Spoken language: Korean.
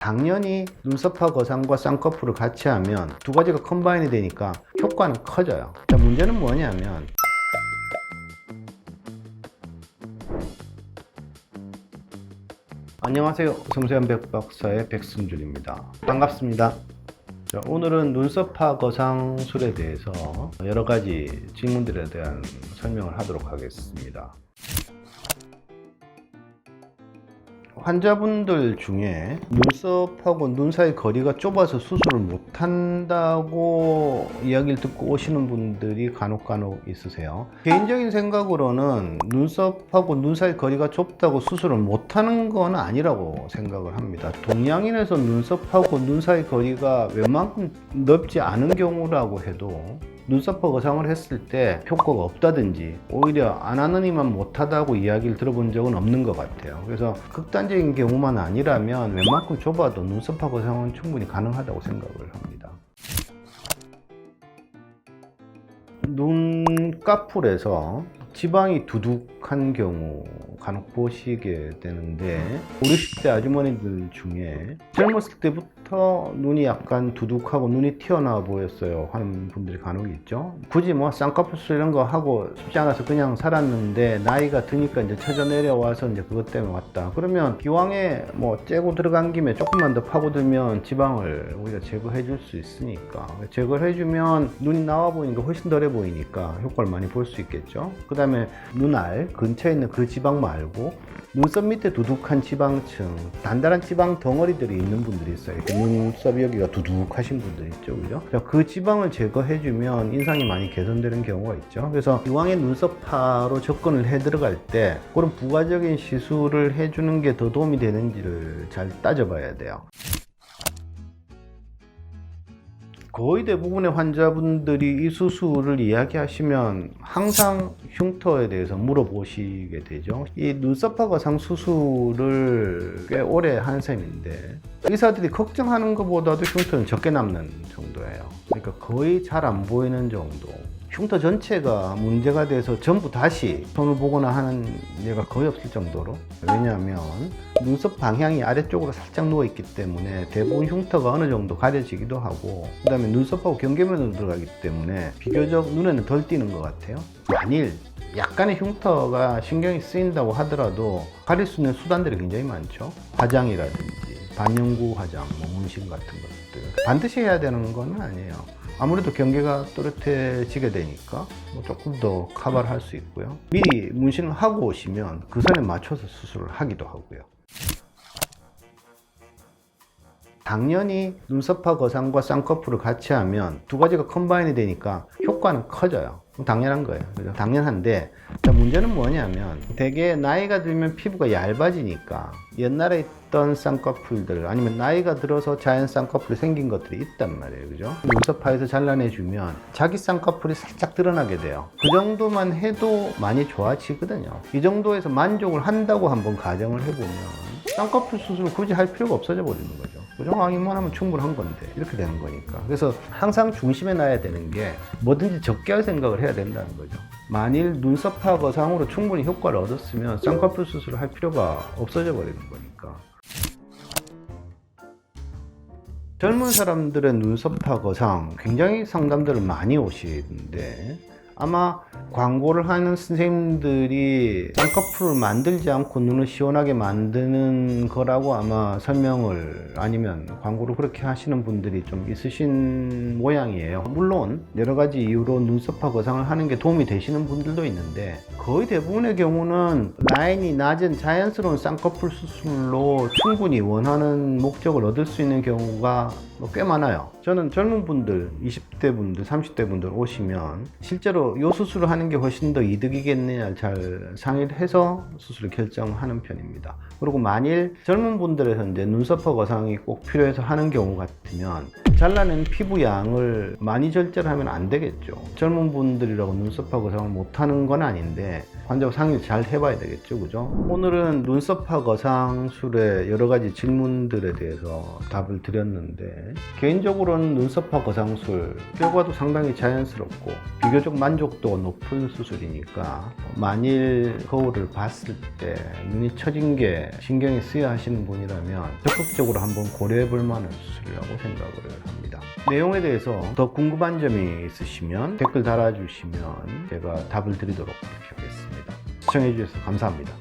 당연히 눈썹화 거상과 쌍꺼풀을 같이 하면 두 가지가 컴바인이 되니까 효과는 커져요. 자, 문제는 뭐냐면 안녕하세요. 성세현 백박사의 백승준입니다. 반갑습니다. 자, 오늘은 눈썹화 거상술에 대해서 여러 가지 질문들에 대한 설명을 하도록 하겠습니다. 환자분들 중에 눈썹하고 눈 사이 거리가 좁아서 수술을 못한다고 이야기를 듣고 오시는 분들이 간혹 있으세요. 개인적인 생각으로는 눈썹하고 눈 사이 거리가 좁다고 수술을 못하는 건 아니라고 생각을 합니다. 동양인에서 눈썹하고 눈 사이 거리가 웬만큼 넓지 않은 경우라고 해도 눈썹화 거상을 했을 때 효과가 없다든지 오히려 안 하느니만 못하다고 이야기를 들어본 적은 없는 것 같아요. 그래서 극단적인 경우만 아니라면 웬만큼 좁아도 눈썹화 거상은 충분히 가능하다고 생각을 합니다. 눈꺼풀에서 지방이 두둑한 경우 간혹 보시게 되는데, 우리 10대 아주머니들 중에 젊었을 때부터 눈이 약간 두둑하고 눈이 튀어나와 보였어요 하는 분들이 간혹 있죠. 굳이 뭐 쌍꺼풀 수술 이런 거 하고 싶지 않아서 그냥 살았는데 나이가 드니까 이제 처져 내려와서 이제 그것 때문에 왔다. 그러면 기왕에 뭐 째고 들어간 김에 조금만 더 파고들면 지방을 오히려 제거해 줄 수 있으니까, 제거를 해주면 눈이 나와 보이니까 훨씬 덜해 보이니까 효과를 많이 볼 수 있겠죠. 그 다음에 눈알 근처에 있는 그 지방 말고 눈썹 밑에 두둑한 지방층, 단단한 지방 덩어리들이 있는 분들이 있어요. 이렇게 눈썹 여기가 두둑하신 분들 있죠, 그죠? 그 지방을 제거해주면 인상이 많이 개선되는 경우가 있죠. 그래서 이왕에 눈썹화로 접근을 해 들어갈 때 그런 부가적인 시술을 해주는 게 더 도움이 되는지를 잘 따져봐야 돼요. 거의 대부분의 환자분들이 이 수술을 이야기하시면 항상 흉터에 대해서 물어보시게 되죠. 이 눈썹화 거상 수술을 꽤 오래 한 셈인데 의사들이 걱정하는 것보다도 흉터는 적게 남는 정도예요. 그러니까 거의 잘 안 보이는 정도. 흉터 전체가 문제가 돼서 전부 다시 손을 보거나 하는 예가 거의 없을 정도로. 왜냐하면 눈썹 방향이 아래쪽으로 살짝 누워 있기 때문에 대부분 흉터가 어느 정도 가려지기도 하고, 그 다음에 눈썹하고 경계면으로 들어가기 때문에 비교적 눈에는 덜 띄는 것 같아요. 만일 약간의 흉터가 신경이 쓰인다고 하더라도 가릴 수 있는 수단들이 굉장히 많죠. 화장이라든지 반영구 화장, 문신 같은 것들 반드시 해야 되는 건 아니에요. 아무래도 경계가 또렷해지게 되니까 조금 더 커버를 할 수 있고요. 미리 문신을 하고 오시면 그 선에 맞춰서 수술을 하기도 하고요. 당연히 눈썹화 거상과 쌍꺼풀을 같이 하면 두 가지가 컴바인이 되니까 효과는 커져요. 당연한 거예요. 그죠? 당연한데, 자, 문제는 뭐냐면 되게 나이가 들면 피부가 얇아지니까 옛날에 있던 쌍꺼풀들 아니면 나이가 들어서 자연 쌍꺼풀이 생긴 것들이 있단 말이에요. 그죠? 눈썹화에서 잘라내주면 자기 쌍꺼풀이 살짝 드러나게 돼요. 그 정도만 해도 많이 좋아지거든요. 이 정도에서 만족을 한다고 한번 가정을 해보면 쌍꺼풀 수술을 굳이 할 필요가 없어져 버리는 거죠. 고정하기만 하면 충분한 건데 이렇게 되는 거니까. 그래서 항상 중심에 놔야 되는 게 뭐든지 적게 할 생각을 해야 된다는 거죠. 만일 눈썹화 거상으로 충분히 효과를 얻었으면 쌍꺼풀 수술을 할 필요가 없어져 버리는 거니까. 젊은 사람들의 눈썹화 거상 굉장히 상담들을 많이 오시는데, 아마 광고를 하는 선생님들이 쌍꺼풀을 만들지 않고 눈을 시원하게 만드는 거라고 아마 설명을, 아니면 광고를 그렇게 하시는 분들이 좀 있으신 모양이에요. 물론 여러 가지 이유로 눈썹화 거상을 하는 게 도움이 되시는 분들도 있는데, 거의 대부분의 경우는 라인이 낮은 자연스러운 쌍꺼풀 수술로 충분히 원하는 목적을 얻을 수 있는 경우가 꽤 많아요. 저는 젊은 분들, 20대 분들, 30대 분들 오시면 실제로 이 수술을 하는 게 훨씬 더 이득이겠느냐 잘 상의를 해서 수술을 결정하는 편입니다. 그리고 만일 젊은 분들에서 이제 눈썹화 거상이 꼭 필요해서 하는 경우 같으면 잘라낸 피부 양을 많이 절제를 하면 안 되겠죠. 젊은 분들이라고 눈썹화 거상을 못하는 건 아닌데 환자와 상의를 잘 해봐야 되겠죠, 그죠? 오늘은 눈썹화 거상술의 여러 가지 질문들에 대해서 답을 드렸는데, 개인적으로는 눈썹화 거상술 결과도 상당히 자연스럽고 비교적 만족 만족도가 높은 수술이니까 만일 거울을 봤을 때 눈이 처진 게 신경이 쓰여 하시는 분이라면 적극적으로 한번 고려해 볼 만한 수술이라고 생각을 합니다. 내용에 대해서 더 궁금한 점이 있으시면 댓글 달아주시면 제가 답을 드리도록 하겠습니다. 시청해 주셔서 감사합니다.